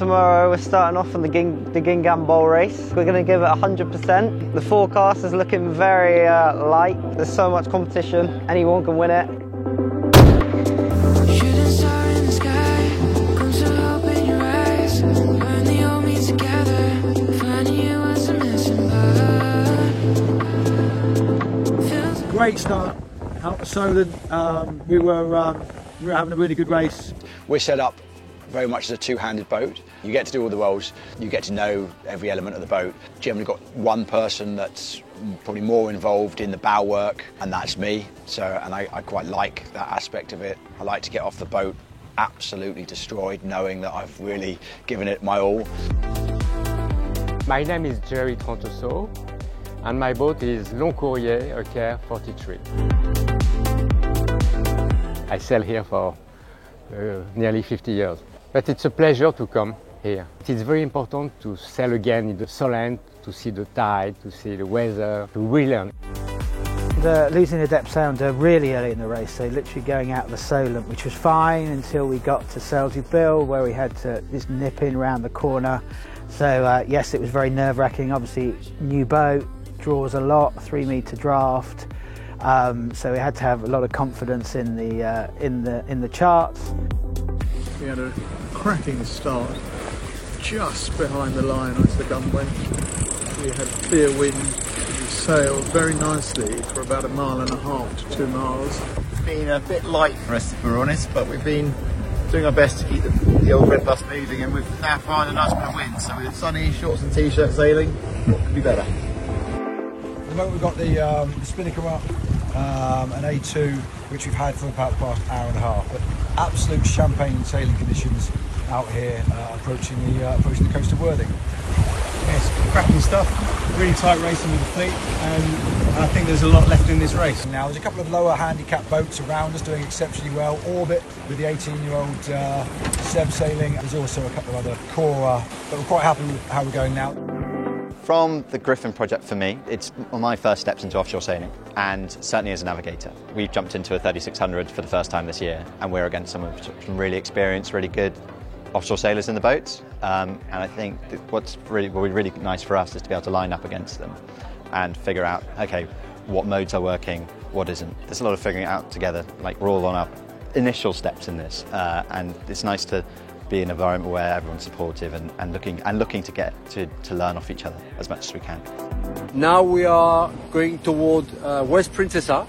Tomorrow we're starting off on the Guingamp Bowl race. We're going to give it 100%. The forecast is looking very light. There's so much competition, anyone can win it. Great start out of Solent. We were having a really good race. We're set up very much as a two-handed boat. You get to do all the roles, you get to know every element of the boat. Generally got one person that's probably more involved in the bow work, and that's me. And I quite like that aspect of it. I like to get off the boat absolutely destroyed, knowing that I've really given it my all. My name is Jerry Trontoso, and my boat is Long Courrier Equerre 43. I sail here for nearly 50 years. But it's a pleasure to come here. It's very important to sail again in the Solent, to see the tide, to see the weather, to really learn. Losing the depth sounder really early in the race, so literally going out of the Solent, which was fine until we got to Salisbury Bill, where we had to just nip in round the corner. So yes, it was very nerve-wracking. Obviously, new boat, draws a lot, 3-metre draft. So we had to have a lot of confidence in the charts. We had a cracking start just behind the line as the gun went. We had clear wind, we sailed very nicely for about 1.5 miles to 2 miles. It's been a bit light for us, if we're honest, but we've been doing our best to keep the old red bus moving, and we've now found a nice bit of wind, so with sunny shorts and t-shirt sailing, could be better. At the moment we've got the spinnaker up, an A2, which we've had for about the past hour and a half. But absolute champagne sailing conditions out here approaching the coast of Worthing. Yes, cracking stuff, really tight racing with the fleet, and I think there's a lot left in this race. Now there's a couple of lower handicap boats around us doing exceptionally well. Orbit with the 18-year-old Seb sailing. There's also a couple of other Cora, but we're quite happy with how we're going now. From the Griffin project for me, it's my first steps into offshore sailing, and certainly as a navigator. We've jumped into a 3600 for the first time this year, and we're against some really experienced, really good offshore sailors in the boats. And I think that what's really nice for us is to be able to line up against them and figure out, okay, what modes are working, what isn't. There's a lot of figuring it out together. Like, we're all on our initial steps in this, and it's nice to be in an environment where everyone's supportive and looking to get to learn off each other as much as we can. Now we are going toward West Princessa.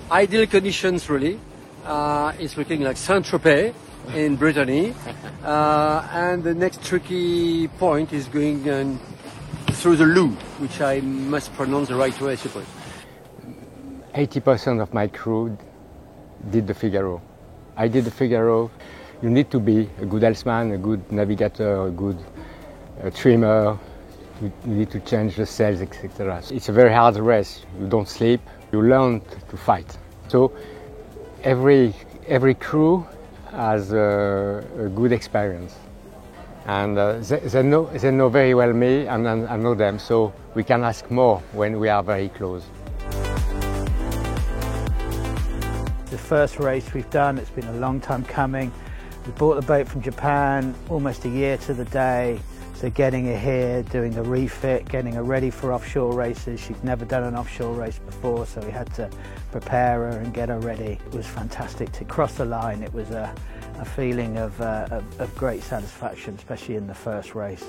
Ideal conditions, really. It's looking like Saint-Tropez in Brittany, and the next tricky point is going through the Lou, which I must pronounce the right way, I suppose. 80% of my crew did the Figaro. I did the Figaro. You need to be a good helmsman, a good navigator, a good trimmer. You need to change the sails, etc. It's a very hard race. You don't sleep. You learn to fight. So every crew has a good experience, and they know very well me, and I know them. So we can ask more when we are very close. The first race we've done, it's been a long time coming. We bought the boat from Japan almost a year to the day, so getting her here, doing the refit, getting her ready for offshore races. She'd never done an offshore race before, so we had to prepare her and get her ready. It was fantastic to cross the line. It was a feeling of great satisfaction, especially in the first race.